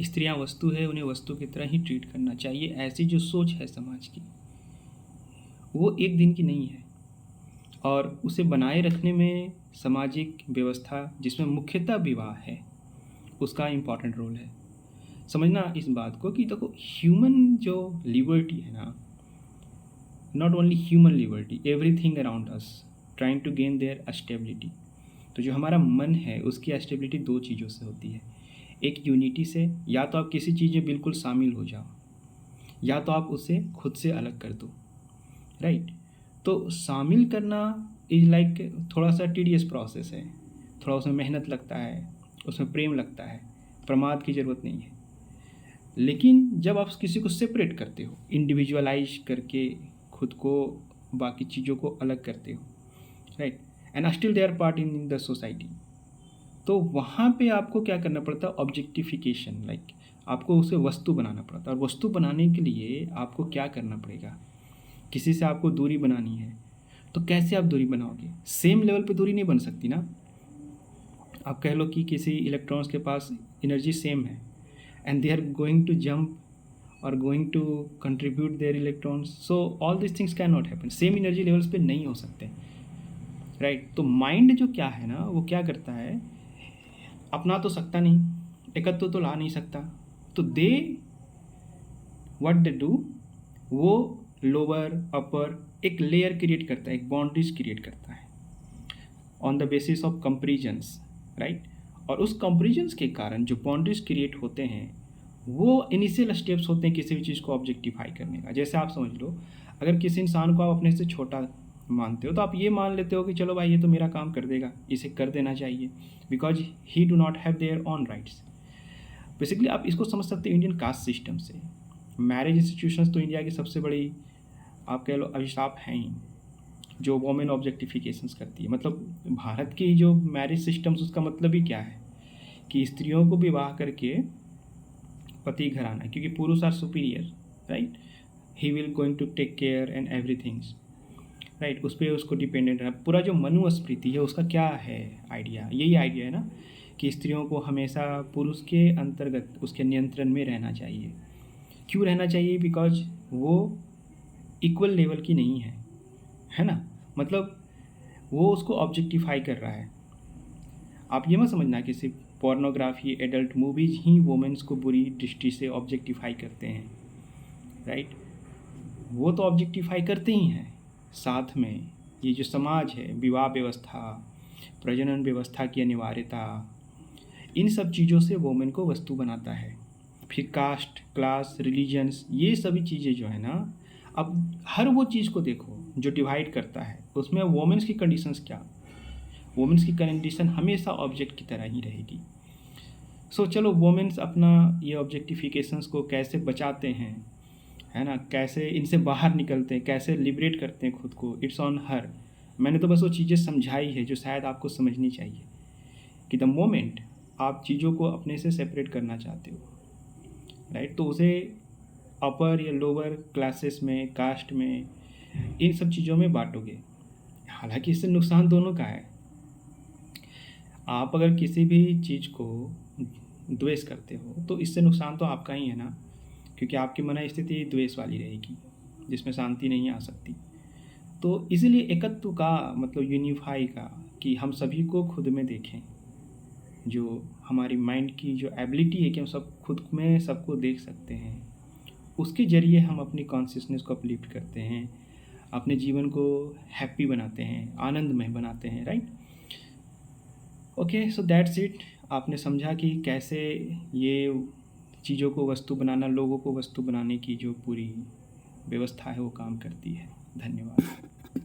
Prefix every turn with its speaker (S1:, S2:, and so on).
S1: स्त्रियां वस्तु है, उन्हें वस्तु की तरह ही ट्रीट करना चाहिए, ऐसी जो सोच है समाज की वो एक दिन की नहीं है। और उसे बनाए रखने में सामाजिक व्यवस्था जिसमें मुख्यतः विवाह है उसका इम्पॉर्टेंट रोल है। समझना इस बात को कि देखो ह्यूमन जो लिबर्टी है ना, not only human liberty, everything around us trying to gain their stability. तो जो हमारा मन है उसकी स्टेबिलिटी दो चीज़ों से होती है, एक यूनिटी से, या तो आप किसी चीज़ में बिल्कुल शामिल हो जाओ या तो आप उसे खुद से अलग कर दो, राइट। तो शामिल करना इज लाइक थोड़ा सा टीडियस प्रोसेस है, थोड़ा उसमें मेहनत लगता है, उसमें प्रेम लगता है, प्रमाद की ज़रूरत नहीं है। लेकिन जब आप किसी को सेपरेट करते हो, इंडिविजुअलाइज करके खुद को बाकी चीज़ों को अलग करते हो, right, and still they are part in the society, तो वहाँ पे आपको क्या करना पड़ता है, ऑब्जेक्टिफिकेशन, लाइक आपको उसे वस्तु बनाना पड़ता है। और वस्तु बनाने के लिए आपको क्या करना पड़ेगा, किसी से आपको दूरी बनानी है, तो कैसे आप दूरी बनाओगे? सेम लेवल पे दूरी नहीं बन सकती ना। आप कह लो कि किसी इलेक्ट्रॉन्स के पास एनर्जी सेम है and they are going to jump और going to contribute their electrons, so all this things can not happen, same energy levels पे नहीं हो सकते, राइट। तो माइंड जो क्या है ना, वो क्या करता है, अपना तो सकता नहीं, एकत्व तो ला नहीं सकता, तो दे व्हाट दे डू, वो लोअर अपर एक लेयर क्रिएट करता है, एक बाउंड्रीज क्रिएट करता है on the basis of comparisons, right. और उस कंपेरिजन्स के कारण जो बाउंड्रीज क्रिएट होते हैं वो इनिशियल स्टेप्स होते हैं किसी भी चीज़ को ऑब्जेक्टिफाई करने का। जैसे आप समझ लो, अगर किसी इंसान को आप अपने से छोटा मानते हो तो आप ये मान लेते हो कि चलो भाई ये तो मेरा काम कर देगा, इसे कर देना चाहिए, because he do not have their on rights. Basically आप इसको समझ सकते हो इंडियन कास्ट सिस्टम से। मैरिज इंस्टीट्यूशंस तो इंडिया की सबसे बड़ी आप कह लो अभिशाप हैं ही, जो वोमेन ऑब्जेक्टिफिकेशंस करती है। मतलब भारत की जो मैरिज सिस्टम्स, उसका मतलब ही क्या है कि स्त्रियों को विवाह करके पति घर आना है, क्योंकि पुरुष are superior, right, he will going to take care and everythings, right, उस पर उसको डिपेंडेंट है। पूरा जो मनुस्मृति है उसका क्या है आइडिया, यही आइडिया है ना कि स्त्रियों को हमेशा पुरुष के अंतर्गत, उसके नियंत्रण में रहना चाहिए। क्यों रहना चाहिए? बिकॉज वो इक्वल लेवल की नहीं है ना, मतलब वो उसको ऑब्जेक्टिफाई कर रहा है। आप ये मत समझना कि सिर्फ पोर्नोग्राफी, एडल्ट मूवीज ही वुमेन्स को बुरी दृष्टि से ऑब्जेक्टिफाई करते हैं, राइट। वो तो ऑब्जेक्टिफाई करते ही हैं, साथ में ये जो समाज है, विवाह व्यवस्था, प्रजनन व्यवस्था की अनिवार्यता, इन सब चीज़ों से वुमेन को वस्तु बनाता है। फिर कास्ट, क्लास, रिलीजन्स, ये सभी चीज़ें जो है ना, अब हर वो चीज़ को देखो जो डिवाइड करता है, उसमें वुमेन्स की कंडीशंस क्या, वुमेन्स की कंडीशन हमेशा ऑब्जेक्ट की तरह ही रहेगी। सो चलो वुमेन्स अपना ये ऑब्जेक्टिफिकेशंस को कैसे बचाते हैं, है ना, कैसे इनसे बाहर निकलते हैं, कैसे लिबरेट करते हैं खुद को, इट्स ऑन हर। मैंने तो बस वो चीज़ें समझाई है जो शायद आपको समझनी चाहिए कि द मोमेंट आप चीज़ों को अपने से सेपरेट करना चाहते हो, राइट, तो उसे अपर या लोअर क्लासेस में, कास्ट में, इन सब चीज़ों में बांटोगे। हालांकि इससे नुकसान दोनों का है। आप अगर किसी भी चीज़ को द्वेष करते हो तो इससे नुकसान तो आपका ही है ना, क्योंकि आपकी मन स्थिति द्वेष वाली रहेगी जिसमें शांति नहीं आ सकती। तो इसीलिए एकत्व का मतलब यूनिफाई का, कि हम सभी को खुद में देखें, जो हमारी माइंड की जो एबिलिटी है कि हम सब खुद में सबको देख सकते हैं, उसके ज़रिए हम अपनी कॉन्शियसनेस को अपलिफ्ट करते हैं, अपने जीवन को हैप्पी बनाते हैं, आनंदमय बनाते हैं, right. Okay, so that's it. आपने समझा कि कैसे ये चीज़ों को वस्तु बनाना, लोगों को वस्तु बनाने की जो पूरी व्यवस्था है वो काम करती है। धन्यवाद।